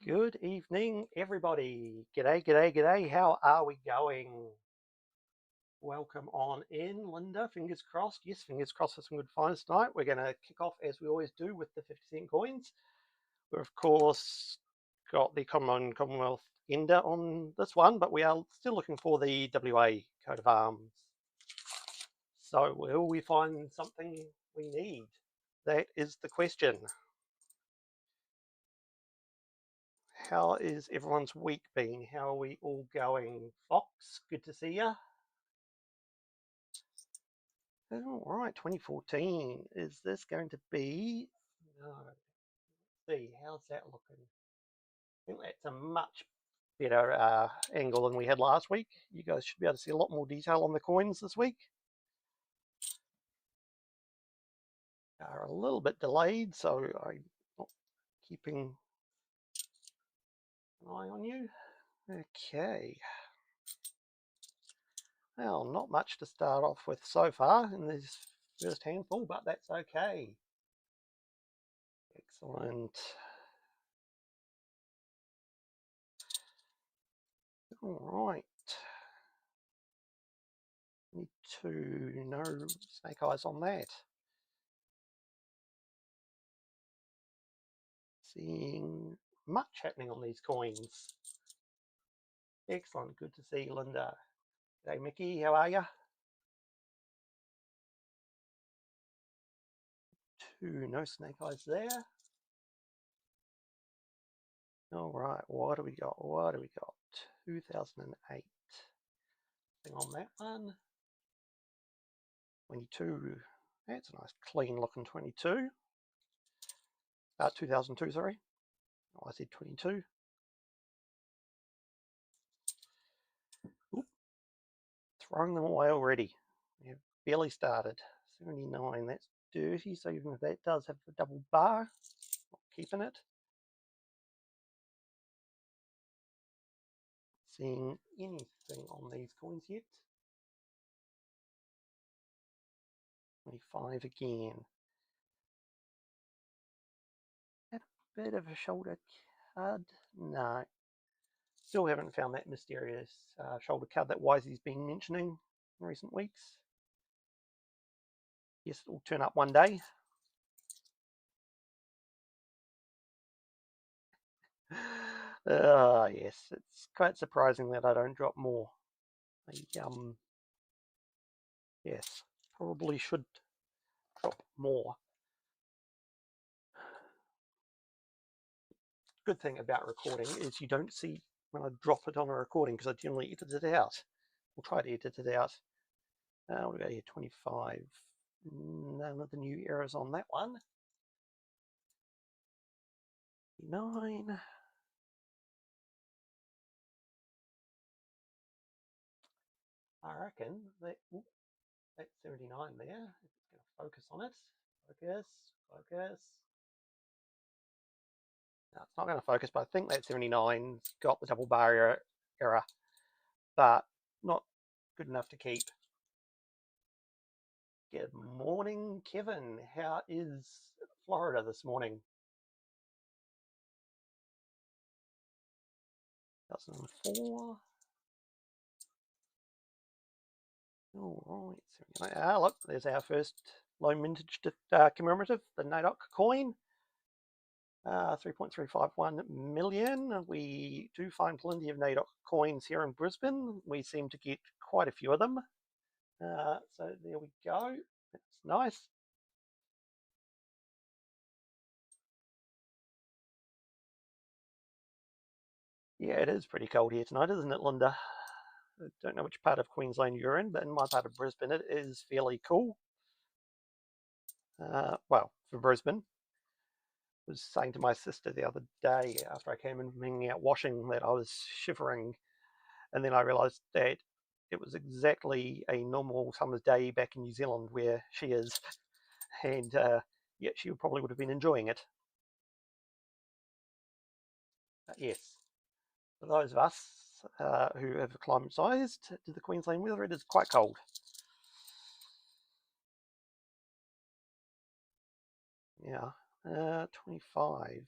Good evening, everybody. G'day, g'day, g'day. How are we going? Welcome on in, Linda. Fingers crossed. Yes, fingers crossed for some good finds tonight. We're going to kick off as we always do with the 50-cent coins. We've, of course, got the Commonwealth Ender on this one, but we are still looking for the WA coat of arms. So will we find something we need? That is the question. How is everyone's week been? How are we all going? Fox, good to see you. All right, 2014. Is this going to be? No. Let's see, how's that looking? I think that's a much better angle than we had last week. You guys should be able to see a lot more detail on the coins this week. Are a little bit delayed, so I'm not keeping an eye on you. Okay. Well, not much to start off with so far in this first handful, but that's okay. Excellent. All right. Need to no snake eyes on that. Seeing much happening on these coins. Excellent. Good to see you, Linda. G'day, Mickey. How are you? Two no snake eyes there. All right. What do we got? What do we got? 2008. Thing on that one. 22. That's a nice clean looking 22. 2002, sorry. Oh, I said 22. Oop. Throwing them away already. We have barely started. 79. That's dirty. So even if that does have the double bar, not keeping it. Seeing anything on these coins yet. 25 again. Had a bit of a shoulder card. No. Still haven't found that mysterious shoulder card that Wisey's been mentioning in recent weeks. Yes, it will turn up one day. Yes, it's quite surprising that I don't drop more. Yes, probably should drop more. Good thing about recording is you don't see when I drop it on a recording because I generally edit it out. We'll try to edit it out. We'll go here, 25. None of the new errors on that one. 9. I reckon that's 79 there. If it's going to focus on it. Focus, focus. No, it's not going to focus, but I think that 79's got the double bar error, but not good enough to keep. Good morning, Kevin. How is Florida this morning? 2004. All right. Look, there's our first low mintage commemorative, the NAIDOC coin. 3.351 million. We do find plenty of NAIDOC coins here in Brisbane. We seem to get quite a few of them. So there we go. That's nice. Yeah, it is pretty cold here tonight, isn't it, Linda? I don't know which part of Queensland you're in, but in my part of Brisbane, it is fairly cool. Well, for Brisbane. I was saying to my sister the other day after I came in from hanging out washing that I was shivering, and then I realised that it was exactly a normal summer's day back in New Zealand where she is, and yeah, she probably would have been enjoying it. Yes, for those of us who have acclimatised to the Queensland weather, it is quite cold. Yeah, 25.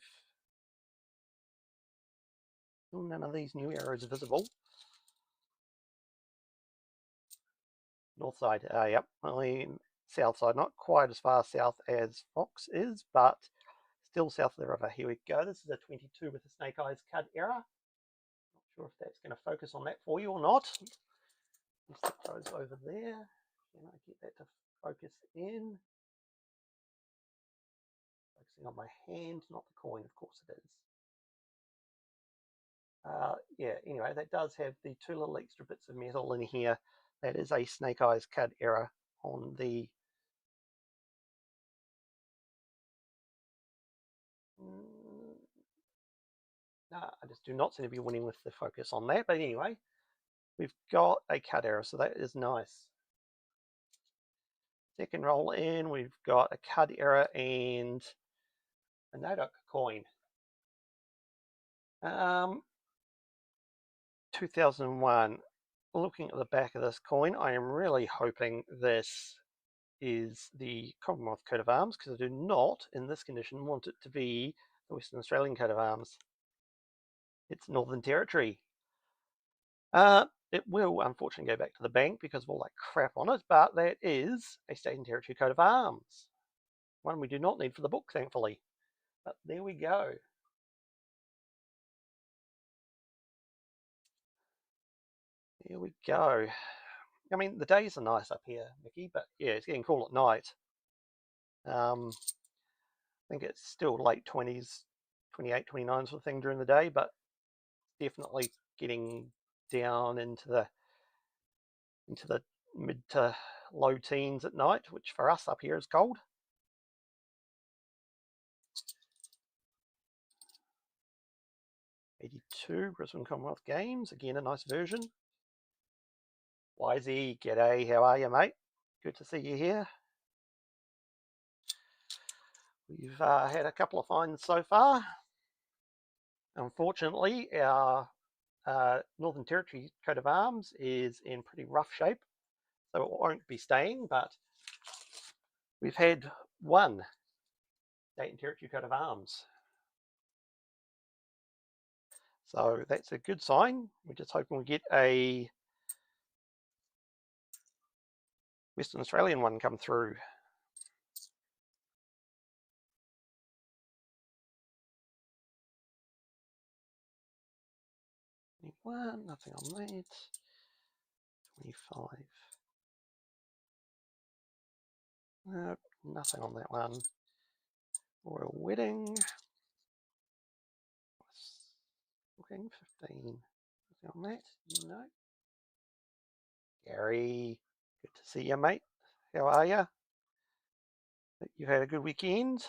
None of these new arrows are visible. North side, yep. South side, not quite as far south as Fox is, but still south of the river. Here we go. This is a 22 with a snake eyes card error. Not sure if that's going to focus on that for you or not. Let's stick those over there. Can I get that to focus in? Focusing on my hand, not the coin, of course it is. Yeah, anyway, that does have the two little extra bits of metal in here. That is a snake eyes card error on the no, I just do not seem to be winning with the focus on that. But anyway, we've got a card error, so that is nice. Second roll in, we've got a card error and a Noodling coin. 2001. Looking at the back of this coin, I am really hoping this is the Commonwealth coat of arms, because I do not, in this condition, want it to be the Western Australian coat of arms. It's Northern Territory. It will unfortunately go back to the bank because of all that crap on it, but that is a state and territory coat of arms. One we do not need for the book, thankfully. But there we go. Here we go. I mean, the days are nice up here, Mickey, but yeah, it's getting cool at night. I think it's still late 20s, 28, 29 sort of thing during the day, but definitely getting down into the mid to low teens at night, which for us up here is cold. '82 Brisbane Commonwealth Games, again a nice version. Wisey, g'day, how are you, mate? Good to see you here. We've had a couple of finds so far. Unfortunately, our Northern Territory coat of arms is in pretty rough shape, so it won't be staying, but we've had one state and territory coat of arms. So that's a good sign. We're just hoping we get a Western Australian one come through. One, nothing on that. 25. No, nothing on that one. Royal Wedding. Looking 15. Nothing on that. No. Gary, good to see you, mate. How are you? You had a good weekend.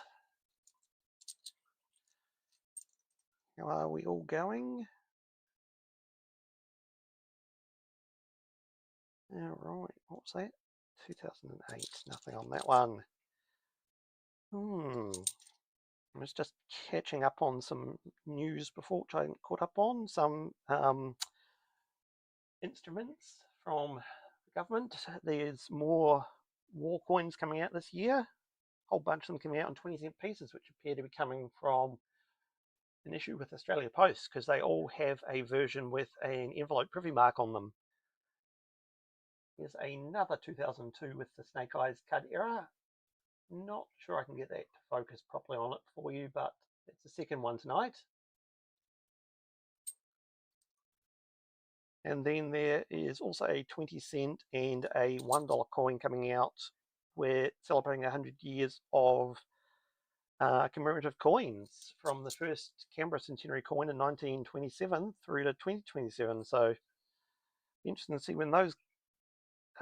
How are we all going? All right, what was that? 2008, nothing on that one. I was just catching up on some news before, which I hadn't caught up on. Some instruments from the government. There's more war coins coming out this year. A whole bunch of them coming out on 20-cent pieces, which appear to be coming from an issue with Australia Post, because they all have a version with an envelope privy mark on them. Here's another 2002 with the snake eyes card error. Not sure I can get that to focus properly on it for you, but it's the second one tonight. And then there is also a 20-cent and a $1 coin coming out. We're celebrating 100 years of commemorative coins from the first Canberra centenary coin in 1927 through to 2027. So interesting to see when those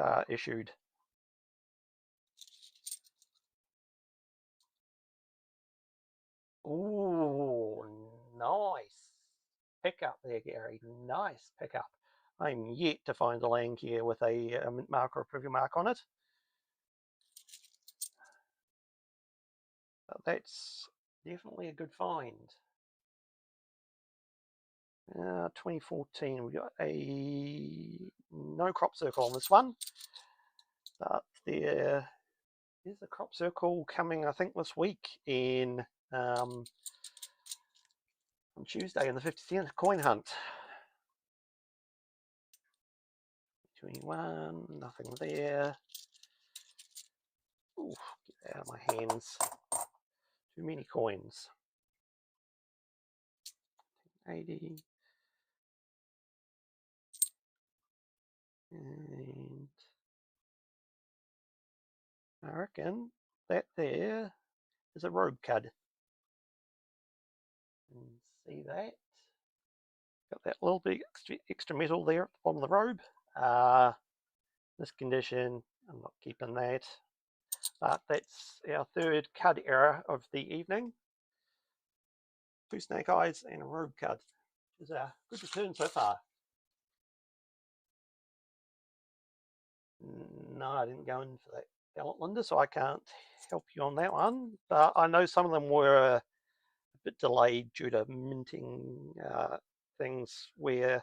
are issued. Ooh, nice pickup there, Gary. Nice pickup. I'm yet to find a land here with a mint mark or a privy mark on it. But that's definitely a good find. 2014, we got a no crop circle on this one, but there is a crop circle coming, I think, this week in on Tuesday in the 50-cent coin hunt. 21, nothing there. Ooh, get that out of my hands. Too many coins. 80. And I reckon that there is a robe cud. And see that? Got that little bit extra metal there at the bottom of the robe. This condition, I'm not keeping that. But that's our third cud error of the evening. 2 snake eyes and a robe cud, which is a good return so far. No, I didn't go in for that ballot, Linda, so I can't help you on that one. But I know some of them were a bit delayed due to minting things where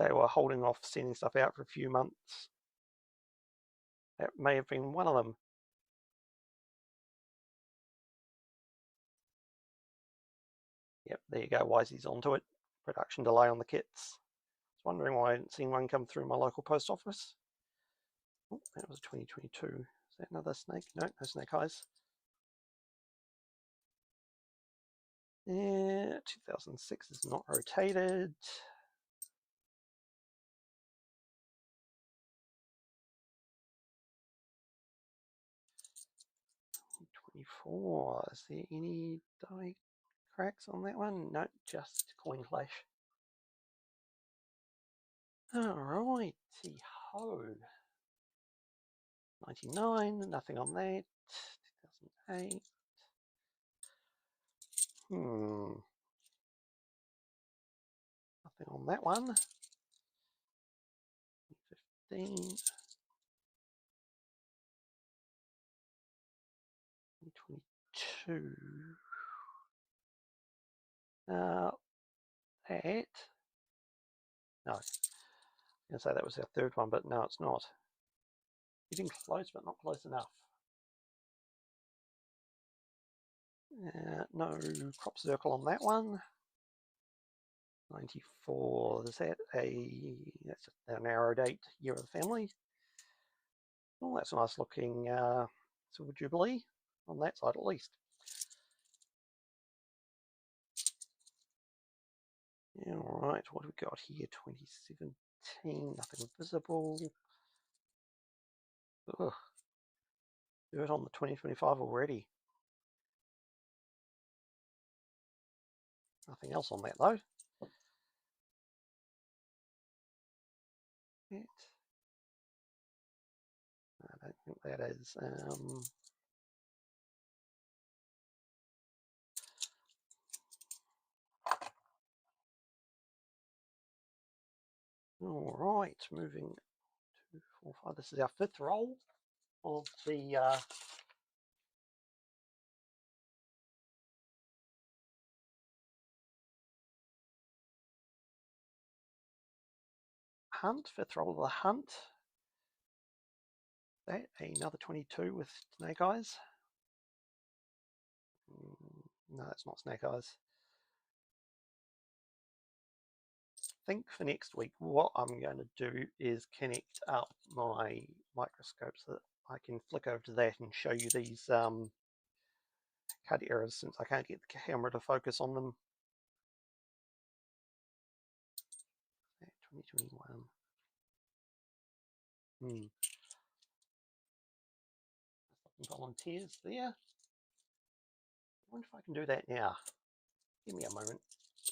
they were holding off sending stuff out for a few months. That may have been one of them. Yep, there you go. Wisey's onto it. Production delay on the kits. I was wondering why I hadn't seen one come through my local post office. Oh, that was 2022. Is that another snake? No, no snake eyes. Yeah, 2006 is not rotated. Is there any die cracks on that one? No, just coin clash. Alrighty ho. 99, nothing on that. 2008. Nothing on that one. 2015. 2022. That. No. I was going to say that was our third one, but no, it's not. Getting close, but not close enough. No crop circle on that one. 94. Is that that's an arrow date, year of the family? Oh, that's a nice looking Silver Jubilee on that side at least. All right, what have we got here? 2017, nothing visible. Ugh. Dirt on the 2025 already. Nothing else on that though. I don't think that is. All right, moving 2, 4, 5. This is our 5th roll of the hunt. 5th roll of the hunt. That another 22 with snake eyes. No, it's not snake eyes. I think for next week, what I'm going to do is connect up my microscope so that I can flick over to that and show you these cut errors, since I can't get the camera to focus on them. 2021. Volunteers there. I wonder if I can do that now. Give me a moment.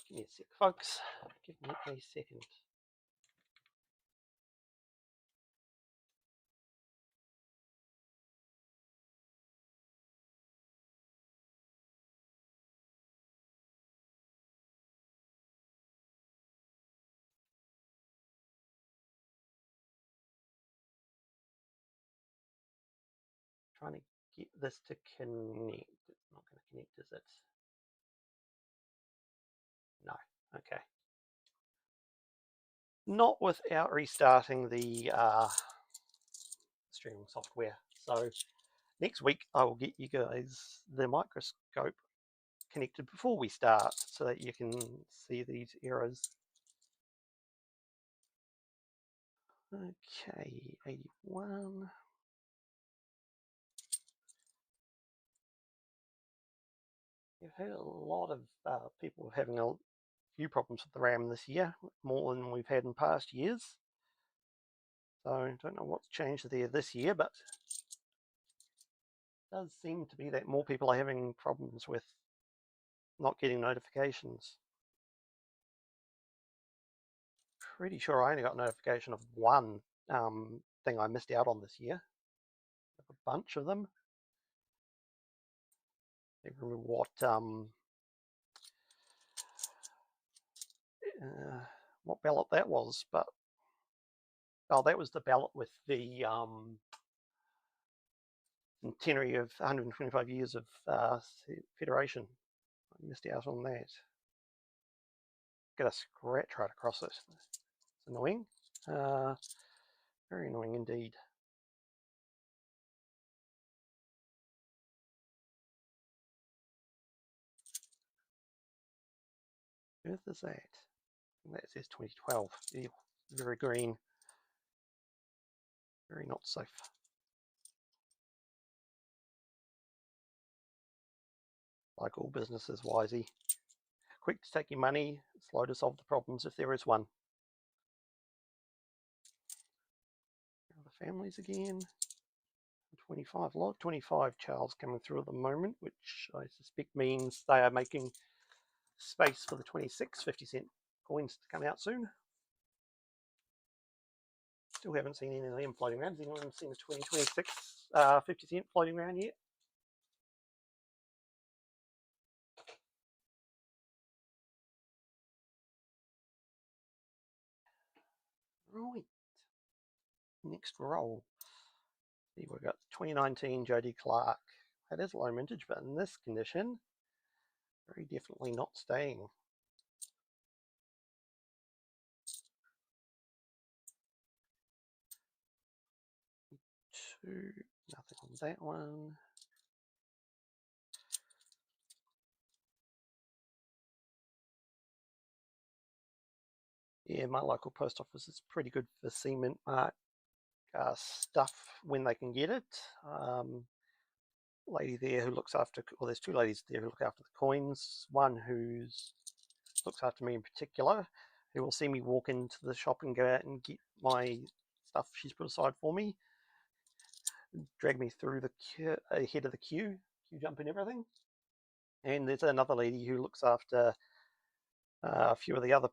Give me a sec, folks. Give me a second. Trying to get this to connect. It's not going to connect, is it? No. Okay. Not without restarting the streaming software. So next week I will get you guys the microscope connected before we start so that you can see these errors. Okay, 81. You've heard a lot of people having a few problems with the RAM this year, more than we've had in past years. So I don't know what's changed there this year, but it does seem to be that more people are having problems with not getting notifications. Pretty sure I only got notification of one thing I missed out on this year. A bunch of them. I don't remember what ballot that was, but that was the ballot with the centenary of 125 years of Federation. I missed out on that. Get a scratch right across it. It's annoying. Very annoying indeed. What earth is that? That says 2012. Ew, very green. Very not safe. Like all businesses, Wisey. Quick to take your money, slow to solve the problems if there is one. The families again. 25, a lot of 25 Charles coming through at the moment, which I suspect means they are making space for the 26 50-cent coins to come out soon. Still haven't seen any of them floating around. Has anyone seen the 2026 50-cent floating around yet? Right. Next roll. See, we've got 2019 Jody Clark. That is low mintage, but in this condition, very definitely not staying. Two, nothing on that one. Yeah, my local post office is pretty good for cement mark stuff when they can get it. Lady there who looks after, well, there's two ladies there who look after the coins. One who looks after me in particular, who will see me walk into the shop and go out and get my stuff she's put aside for me, drag me through the queue, ahead of the queue jump and everything. And there's another lady who looks after a few of the other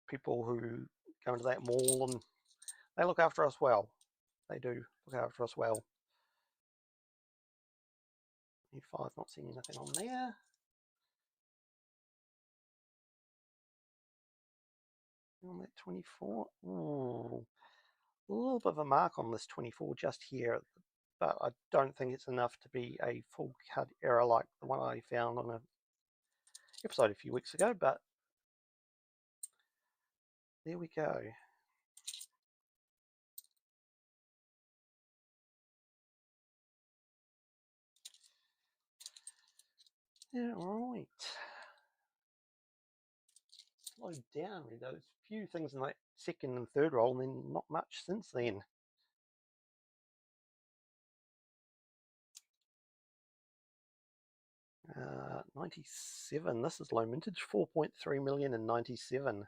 people who go into that mall, and they look after us well. They do look after us well. 25, not seeing anything on there. On that 24, ooh, a little bit of a mark on this 24 just here, but I don't think it's enough to be a full cut error like the one I found on an episode a few weeks ago, but there we go. Yeah, right. Slowed down with those few things in that second and third roll, and then not much since then. Uh, 97, this is low mintage, 4.3 million and 97.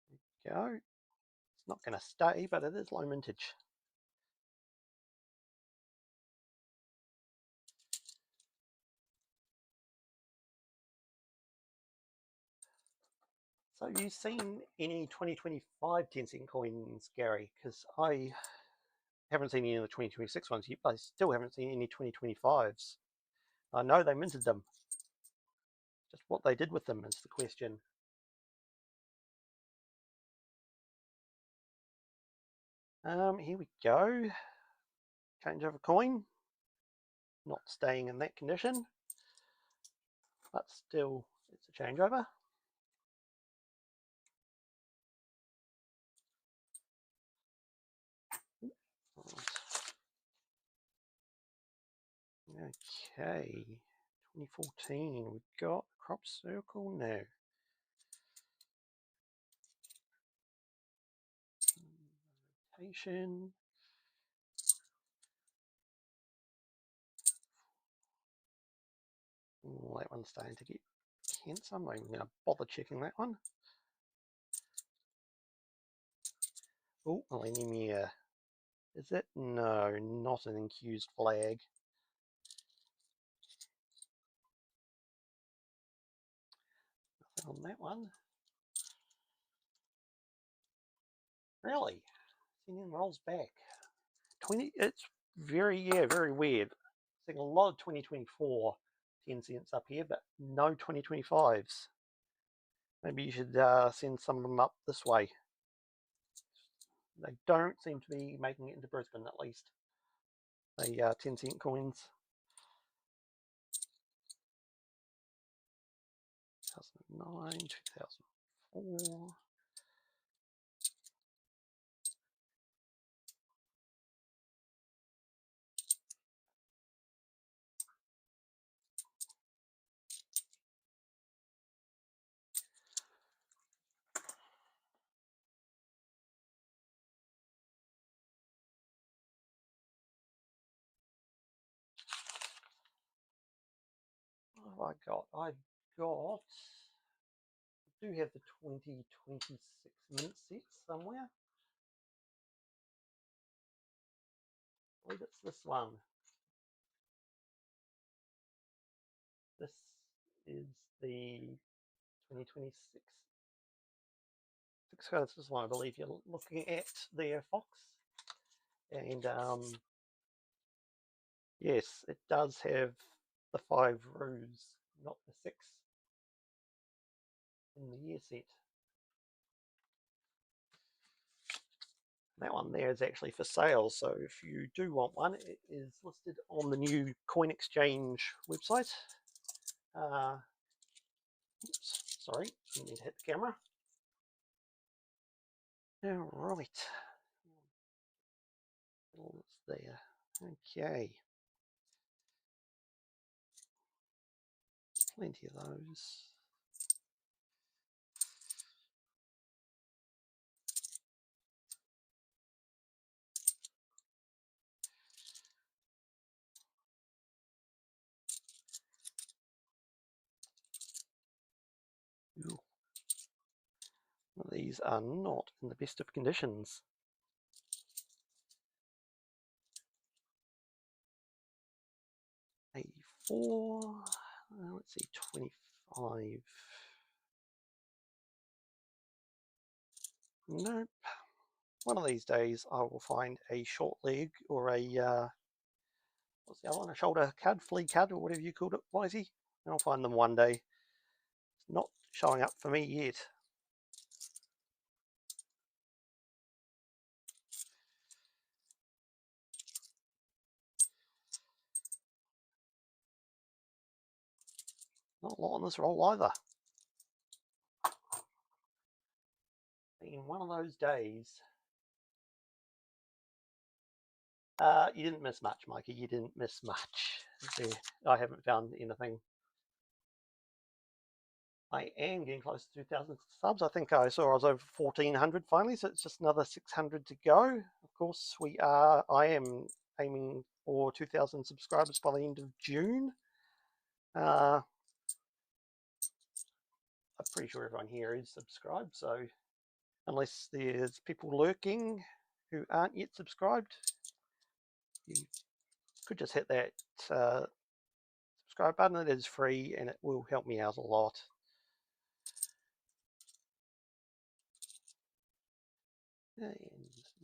There we go. It's not going to stay, but it is low mintage. So have you seen any 2025 10-cent coins, Gary? Because I haven't seen any of the 2026 ones yet, but I still haven't seen any 2025s. I know they minted them. Just what they did with them is the question. Here we go. Change of a coin. Not staying in that condition, but still it's a changeover. Okay, 2014, we've got crop circle now. Rotation. Oh, that one's starting to get tense. I'm not even going to bother checking that one. Oh, millennium. Is it? No, not an incused flag. Nothing on that one. Really? CNN rolls back. 20. It's very weird. Seeing a lot of 2024 10 cents up here, but no 2025s. Maybe you should send some of them up this way. They don't seem to be making it into Brisbane, at least. The 10 cent coins. 2009, 2004. What have I got? I do have the 2026 mint sets somewhere. I believe it's this one. This is the 2026 6 cards. This one I believe you're looking at there, Fox. And yes, it does have the 5 rows, not the 6 in the year set. That one there is actually for sale, so if you do want one, it is listed on the new coin exchange website. Oops, sorry, didn't mean to hit the camera. All right, all there. Okay, plenty of those. Ooh. These are not in the best of conditions. $84, let's see, 25. Nope. One of these days I will find a short leg or a, what's the other one, a shoulder cud, flea cud, or whatever you called it, Wisey. And I'll find them one day. It's not showing up for me yet. Not a lot on this roll either. Been one of those days. You didn't miss much, Mikey. You didn't miss much. I haven't found anything. I am getting close to 2,000 subs. I think I saw I was over 1,400 finally, so it's just another 600 to go. Of course, I am aiming for 2,000 subscribers by the end of June. I'm pretty sure everyone here is subscribed, so unless there's people lurking who aren't yet subscribed, you could just hit that subscribe button. It is free and it will help me out a lot. And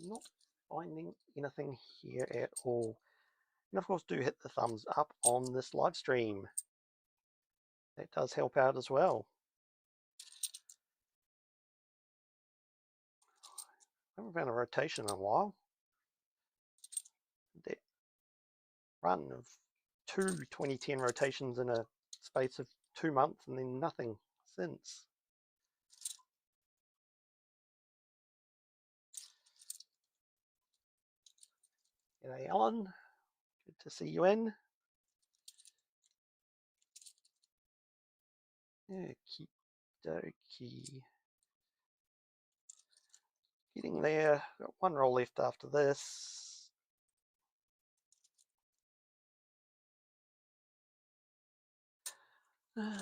not finding anything here at all. And of course, do hit the thumbs up on this live stream. That does help out as well. I haven't found a rotation in a while. That run of 2 2010 rotations in a space of 2 months and then nothing since. G'day, Alan. Good to see you in. Okie dokie. Getting there. Got one roll left after this. Alright,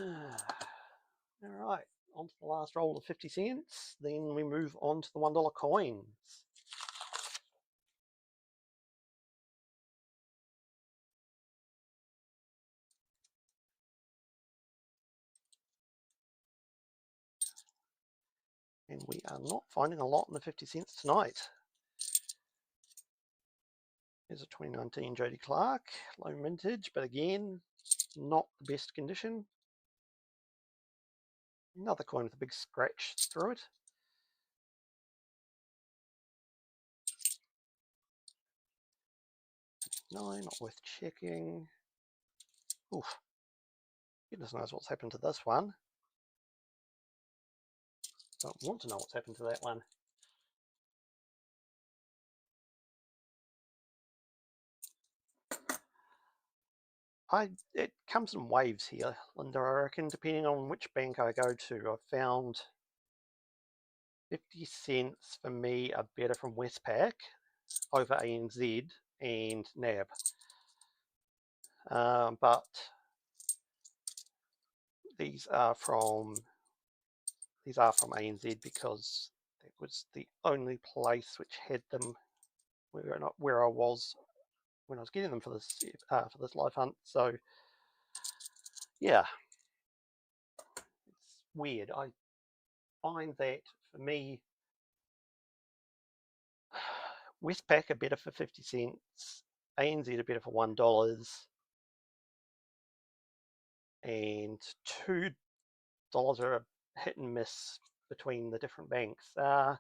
on to the last roll of 50 cents. Then we move on to the $1 coins. And we are not finding a lot in the 50 cents tonight. There's a 2019 Jody Clark, low mintage, but again, not the best condition. Another coin with a big scratch through it. No, not worth checking. Oof. Goodness knows what's happened to this one. Don't want to know what's happened to that one. It comes in waves here, Linda, I reckon, depending on which bank I go to. I've found 50 cents for me are better from Westpac over ANZ and NAB. But these are from ANZ because it was the only place which had them where I was when I was getting them for this live hunt. So yeah, it's weird. I find that for me, Westpac are better for 50 cents, ANZ are better for $1, and $2 are a hit and miss between the different banks. So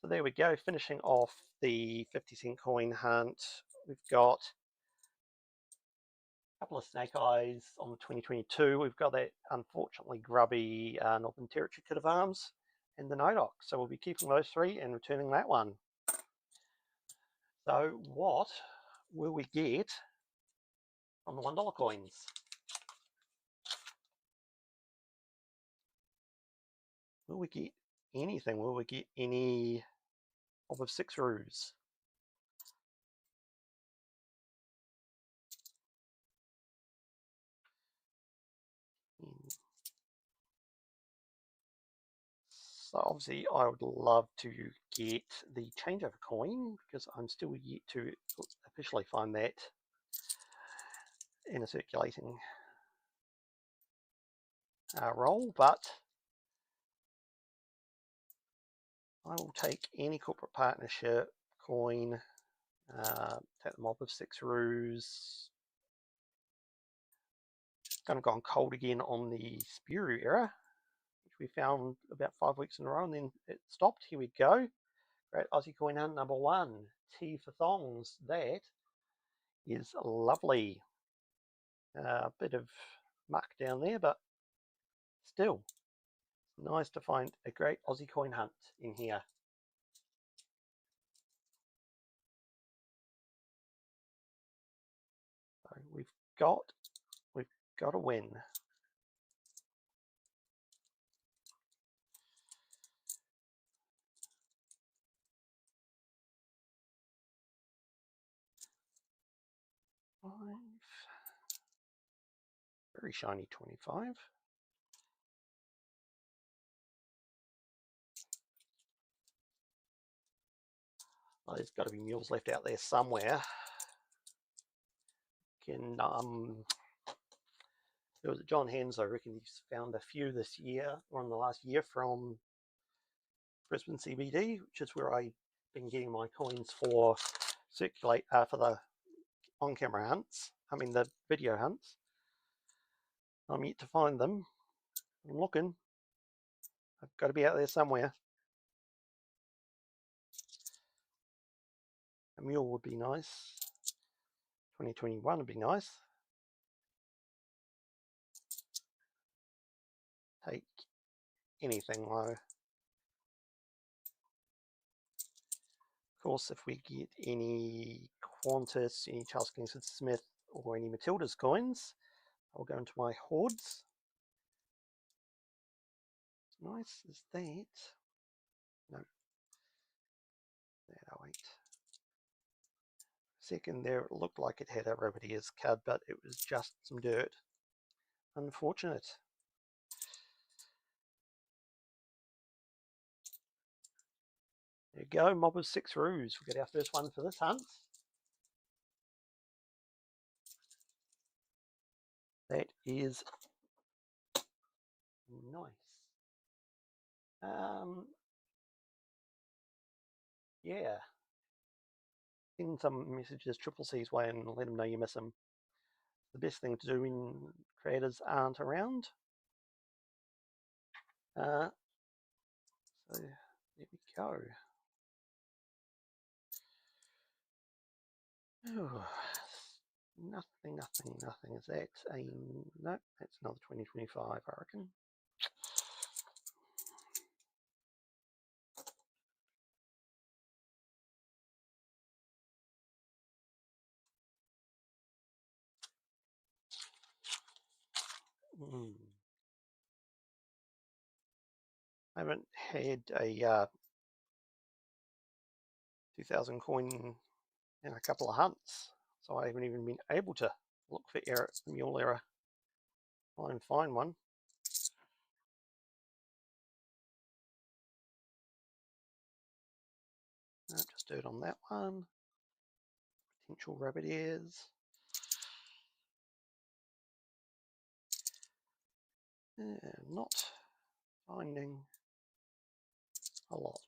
there we go, finishing off the 50 cent coin hunt. We've got a couple of snake eyes on 2022. We've got that unfortunately grubby Northern Territory coat of arms and the Nodoc. So we'll be keeping those three and returning that one. So what will we get on the $1 coins? Will we get anything? Will we get any of 6 roos? So obviously I would love to get the changeover coin because I'm still yet to officially find that in a circulating roll, but I will take any corporate partnership coin, take the mob of 6 roos. Kind of gone cold again on the Spuru era, which we found about 5 weeks in a row, and then it stopped. Here we go. Great Aussie coin hunt number 1. T for thongs. That is lovely. A bit of muck down there, but still nice to find a great Aussie coin hunt in here. So we've got a win. Very shiny 25. Well, there's got to be mules left out there somewhere. There was John Hens, I reckon he's found a few this year, or in the last year, from Brisbane CBD, which is where I've been getting my coins for for the on-camera hunts. I mean the video hunts. I'm yet to find them. I'm looking. I've got to be out there somewhere. A mule would be nice. 2021 would be nice. Take anything though. Of course, if we get any Qantas, any Charles Kingsford Smith, or any Matilda's coins, I'll go into my hoards. nice is that? No. That 08. Second there, it looked like it had a rabbit ears card, but it was just some dirt. Unfortunate. There you go, mob of 6 roos. We'll get our first one for this hunt. That is nice. Yeah. Send some messages Triple C's way and let them know you miss them. The best thing to do when creators aren't around. So there we go. Oh, nothing. Is that a no? That's another 2025, I reckon. I haven't had a 2,000 coin in a couple of hunts, so I haven't even been able to look for mule error. Try and find one. No, just dirt on that one. Potential rabbit ears. Not finding a lot.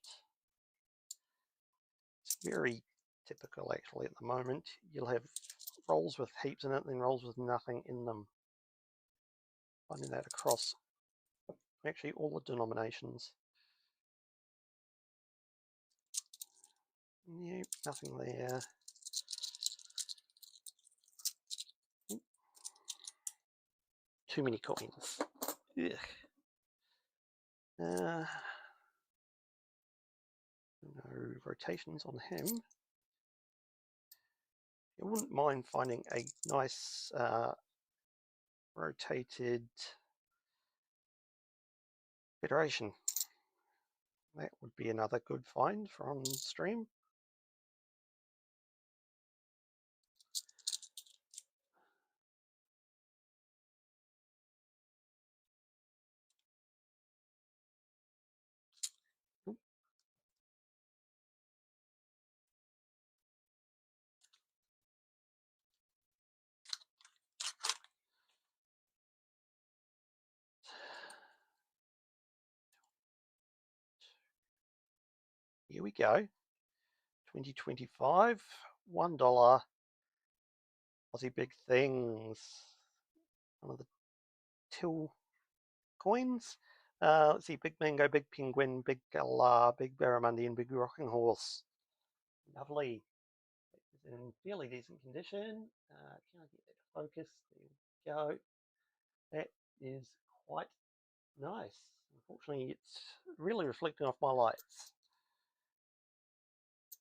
It's very typical actually at the moment. You'll have rolls with heaps in it, then rolls with nothing in them. Finding that across actually all the denominations. Nope, nothing there. Too many coins. Ugh. No rotations on him. I wouldn't mind finding a nice rotated Federation. That would be another good find from stream. Here we go. 2025, $1 Aussie Big Things. One of the till coins. Let's see, Big Mango, Big Penguin, Big Galah, Big Barramundi, and Big Rocking Horse. Lovely. It's in fairly decent condition. Can I get that to focus? There we go. That is quite nice. Unfortunately, it's really reflecting off my lights.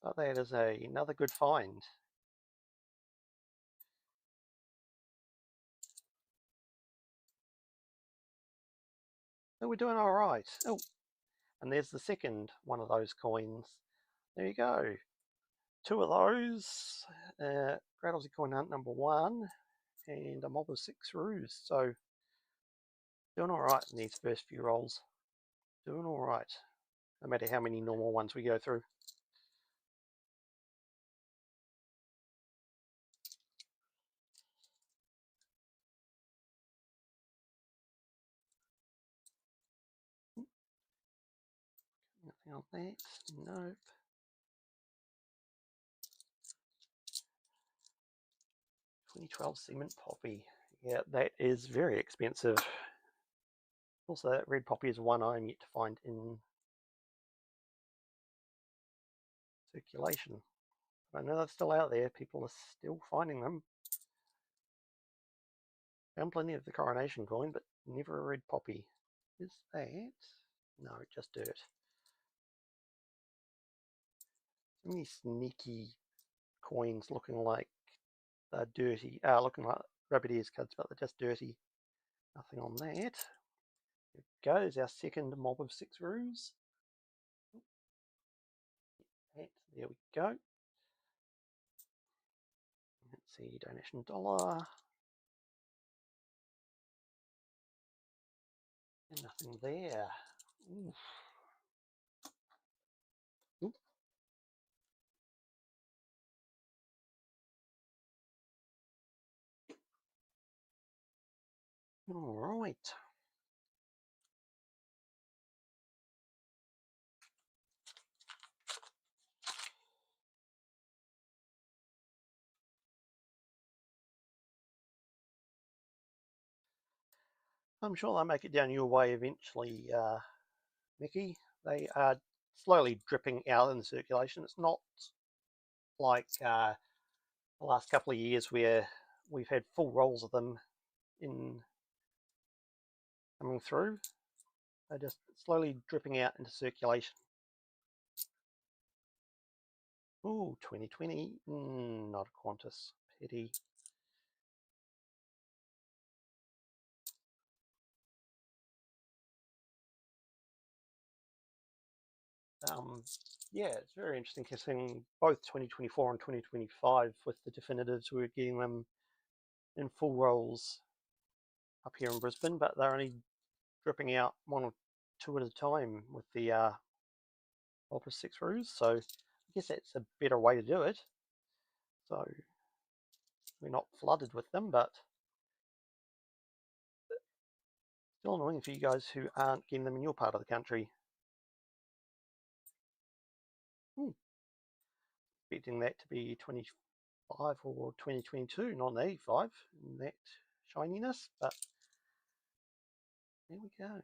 But that is another good find. So we're doing all right. Oh, and there's the second one of those coins. There you go. 2 of those. Great Aussie Coin Hunt number 1 and a mob of 6 roos. So doing all right in these first few rolls. Doing all right. No matter how many normal ones we go through. Nothing on that. Nope. $2012 cement poppy. Yeah, that is very expensive. Also, that red poppy is one I'm yet to find in circulation. I know they're still out there. People are still finding them. Found plenty of the coronation coin, but never a red poppy. Is that? No, just dirt. So many sneaky coins looking like they're dirty. Looking like rabbit ears cards, but they're just dirty. Nothing on that. go. There's our second mob of 6 roos. There we go. Let's see, donation $1. And nothing there. Ooh. Ooh. All right. I'm sure they'll make it down your way eventually, Mickey. They are slowly dripping out in circulation. It's not like the last couple of years where we've had full rolls of them coming through. They're just slowly dripping out into circulation. Ooh, 2020. Not a Qantas. Pity. Yeah, it's very interesting considering both 2024 and 2025 with the definitives, we were getting them in full rolls up here in Brisbane, but they're only dripping out 1 or 2 at a time with the Opera 6 roos, so I guess that's a better way to do it. So we're not flooded with them, but still annoying for you guys who aren't getting them in your part of the country. Expecting that to be 25 or 2022, not an 85 in that shininess, but there we go.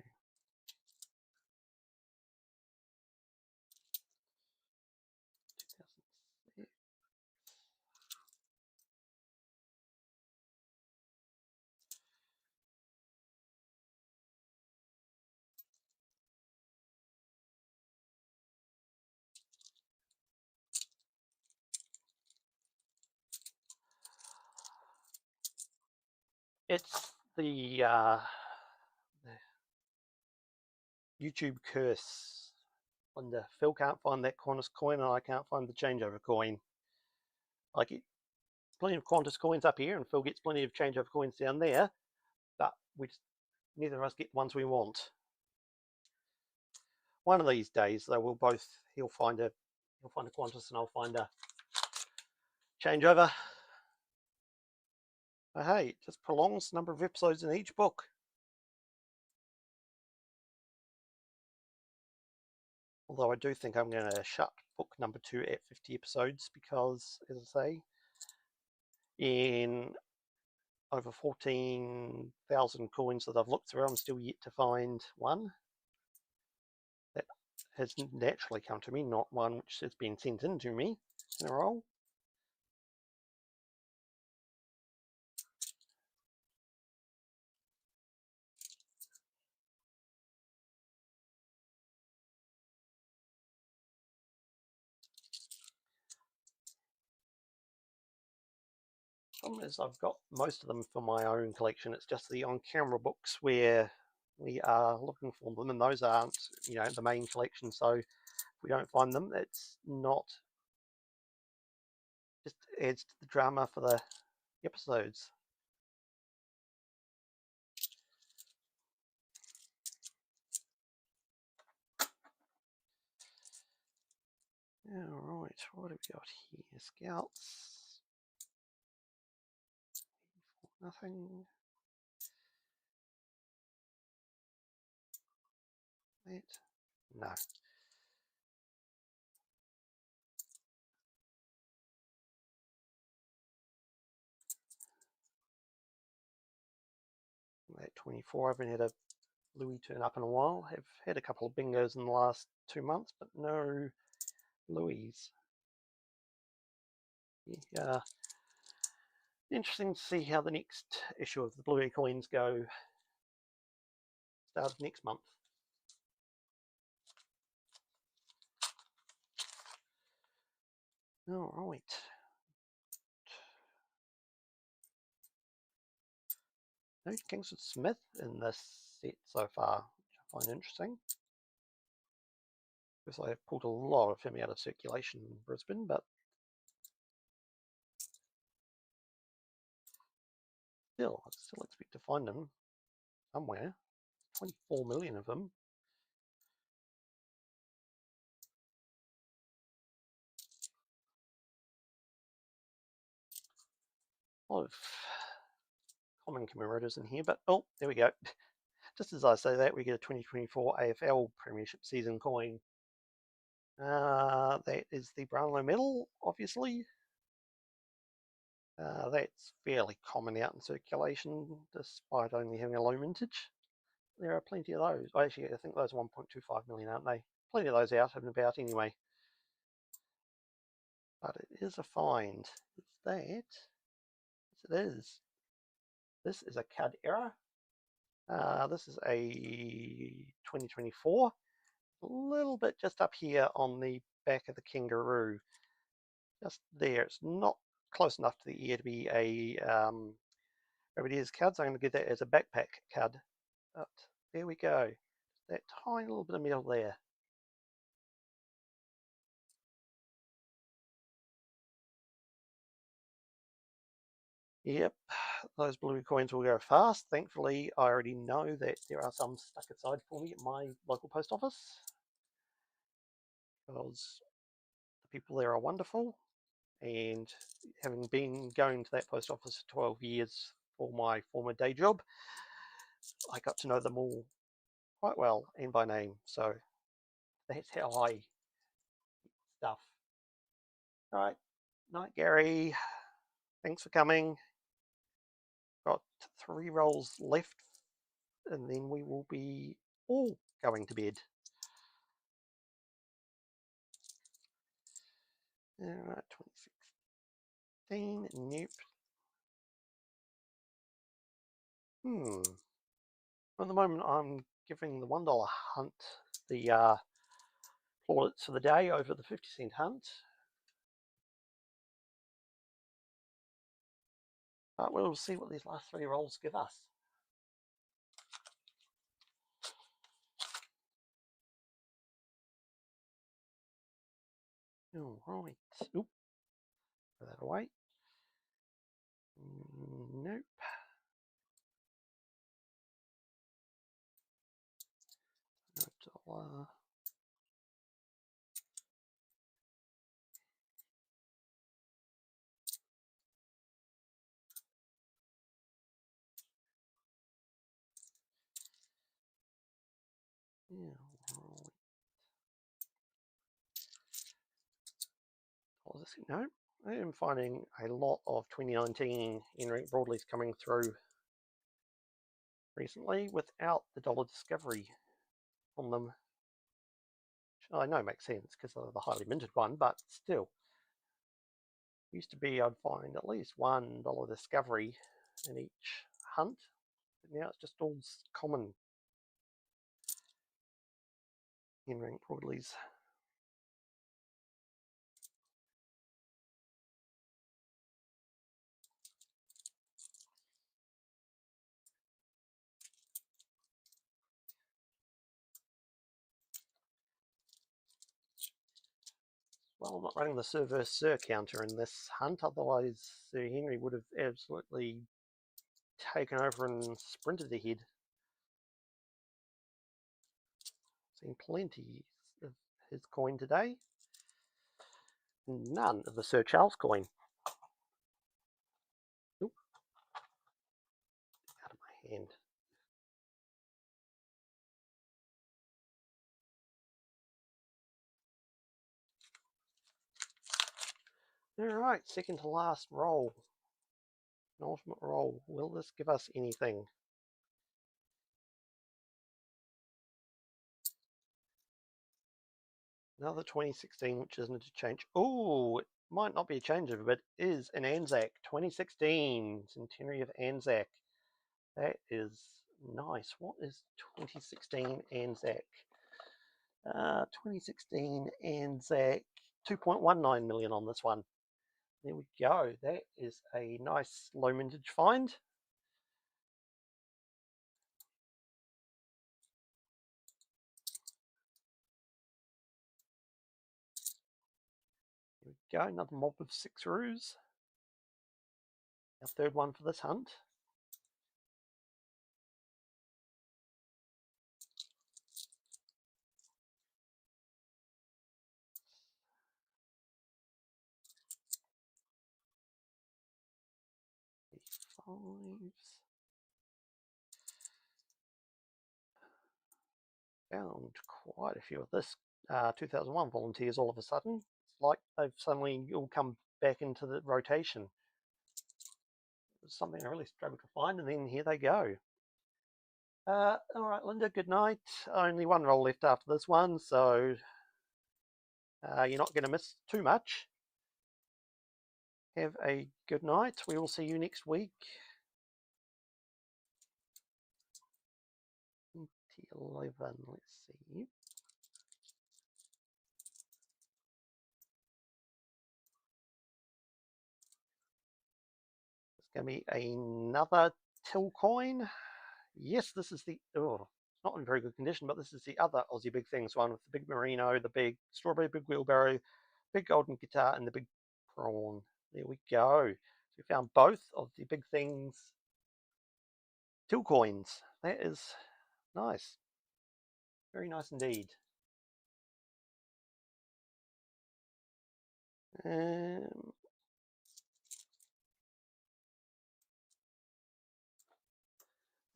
It's the YouTube curse. Linda, Phil can't find that Qantas coin and I can't find the changeover coin. I get plenty of Qantas coins up here and Phil gets plenty of changeover coins down there, but neither of us get the ones we want. One of these days, though, he'll find a Qantas and I'll find a changeover. But hey, it just prolongs the number of episodes in each book. Although I do think I'm going to shut book number 2 at 50 episodes because, as I say, in over 14,000 coins that I've looked through, I'm still yet to find one that has naturally come to me, not one which has been sent in to me in a roll. Problem is, I've got most of them for my own collection. It's just the on-camera books where we are looking for them, and those aren't, the main collection. So if we don't find them, it's not. Just adds to the drama for the episodes. All right, what have we got here? Scouts. Nothing. That. No. That 24. I haven't had a Louis turn up in a while. I've had a couple of bingos in the last 2 months, but no Louis. Yeah. Interesting to see how the next issue of the Bluey Coins go. Start of next month. All right. No Kingsford Smith in this set so far, which I find interesting. Because I have pulled a lot of him out of circulation in Brisbane, but still, I still expect to find them somewhere. 24 million of them. A lot of common commemorators in here, but oh, there we go. Just as I say that, we get a 2024 AFL Premiership season coin. That is the Brownlow medal, obviously. That's fairly common out in circulation, despite only having a low mintage. There are plenty of those. Actually, I think those are 1.25 million, aren't they? Plenty of those out and about anyway. But it is a find. Is that? Yes, it is. This is a CUD error. This is a 2024. A little bit just up here on the back of the kangaroo. Just there. It's not close enough to the ear to be a Rabbit card, so I'm going to give that as a backpack card. But there we go. That tiny little bit of metal there. Yep, those blue coins will go fast. Thankfully, I already know that there are some stuck aside for me at my local post office, because the people there are wonderful, and having been going to that post office for 12 years for my former day job, I got to know them all quite well and by name, so that's how I stuff. All right, night Gary, thanks for coming. Got 3 rolls left, and then we will be all going to bed. Alright, 2016, nope. At the moment I'm giving the $1 hunt the plaudits for the day over the 50-cent hunt. But we'll see what these last 3 rolls give us. Alright. Oop. Throw that away. Nope. $1. Yeah, right. No, I am finding a lot of 2019 in-rank broadleafs coming through recently without the dollar discovery on them. Which I know makes sense because of the highly minted one, but still. Used to be I'd find at least $1 discovery in each hunt, but now it's just all common in-rank broadleafs. Well, I'm not running the Sir vs Sir counter in this hunt, otherwise Sir Henry would have absolutely taken over and sprinted ahead. Seen plenty of his coin today. None of the Sir Charles coin. Oop. Out of my hand. Alright, second to last roll. An ultimate roll. Will this give us anything? Another 2016, which isn't a change. Oh, it might not be a changeover, but is an Anzac 2016 centenary of Anzac. That is nice. What is 2016 Anzac? 2016 Anzac, 2.19 million on this one. There we go. That is a nice low mintage find. go, another mob of 6 roos. Our third one for this hunt. Fives. Found quite a few of this 2001 volunteers all of a sudden. It's like they've suddenly all come back into the rotation. It was something I really struggled to find, and then here they go. All right, Linda, good night. Only one roll left after this one, so you're not going to miss too much. Have a good night. We will see you next week. 2011, let's see. It's going to be another till coin. Yes, this is the, it's not in very good condition, but this is the other Aussie Big Things one with the big merino, the big strawberry, big wheelbarrow, big golden guitar, and the big prawn. There we go. So we found both of the Big Things till coins. That is nice. Very nice indeed.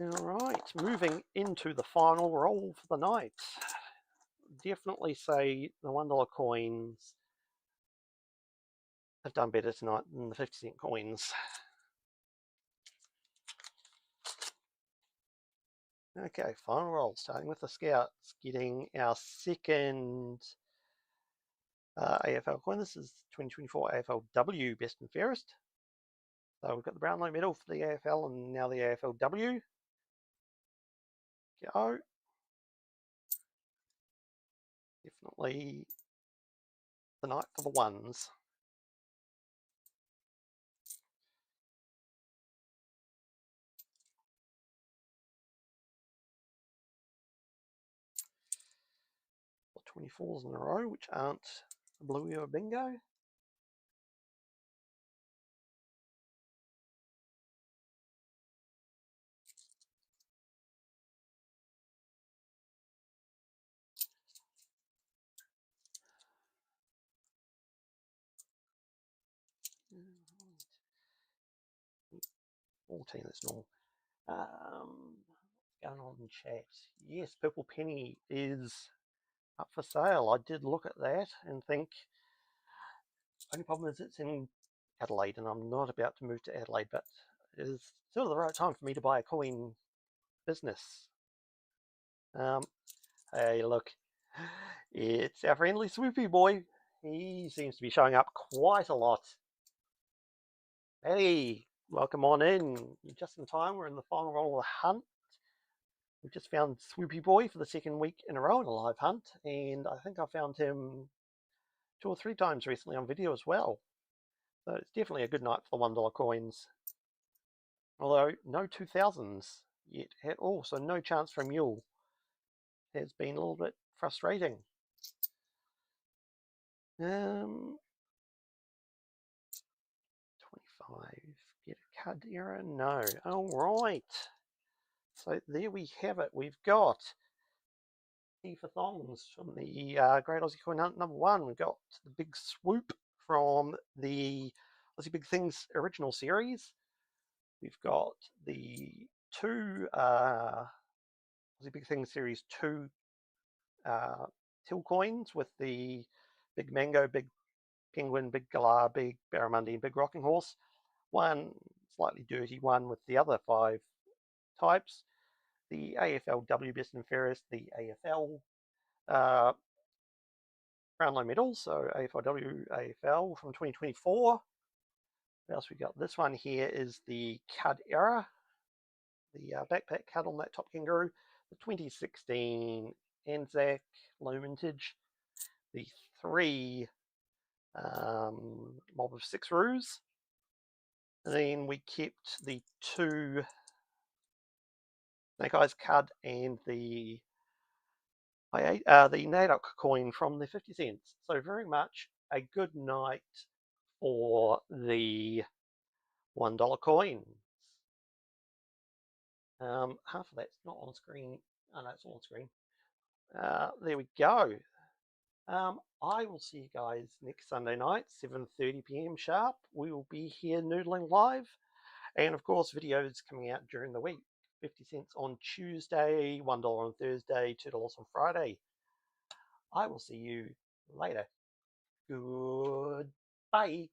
Alright, moving into the final roll for the night. Definitely say the $1 coins have done better tonight than the 50-cent coins. Okay, final roll, starting with the Scouts, getting our second AFL coin. This is 2024 AFLW Best and Fairest. So we've got the Brownlow medal for the AFL and now the AFLW. Go. Definitely the night for the ones. The 24s in a row, which aren't a bluey or a bingo. Right. 14, that's normal. What's going on in chat? Yes, Purple Penny is up for sale. I did look at that and think, only problem is it's in Adelaide and I'm not about to move to Adelaide, but it is sort of the right time for me to buy a coin business. Hey, look, it's our friendly Swoopy boy. He seems to be showing up quite a lot. Hey, welcome on in. You're just in time. We're in the final roll of the hunt. We've just found Swoopy Boy for the second week in a row in a live hunt, and I think I found him 2 or 3 times recently on video as well. So it's definitely a good night for the $1 coins. Although no 2000s yet at all, so no chance for a mule. Has been a little bit frustrating. 25. Get a card error? No. All right. So there we have it. We've got for thongs from the Great Aussie Coin Hunt #1. We've got the big swoop from the Aussie Big Things original series. We've got the 2 Aussie Big Things series 2 till coins with the big mango, big penguin, big galah, big barramundi, and big rocking horse. One slightly dirty one with the other 5 types. The AFLW Best and Fairest, the AFL Brownlow medal, so AFLW AFL from 2024. What else we got? This one here is the Cud era, the backpack Cud on that top kangaroo, the 2016 Anzac low mintage, the 3 mob of 6 roos, and then we kept the 2 Snake Eyes Cud and the NAIDOC coin from the 50 cents. So very much a good night for the $1 coins. Half of that's not on screen. Oh, no, it's on screen. There we go. I will see you guys next Sunday night, 7:30 p.m. sharp. We will be here noodling live. And of course, videos coming out during the week. 50 cents on Tuesday, $1 on Thursday, $2 on Friday. I will see you later. Goodbye.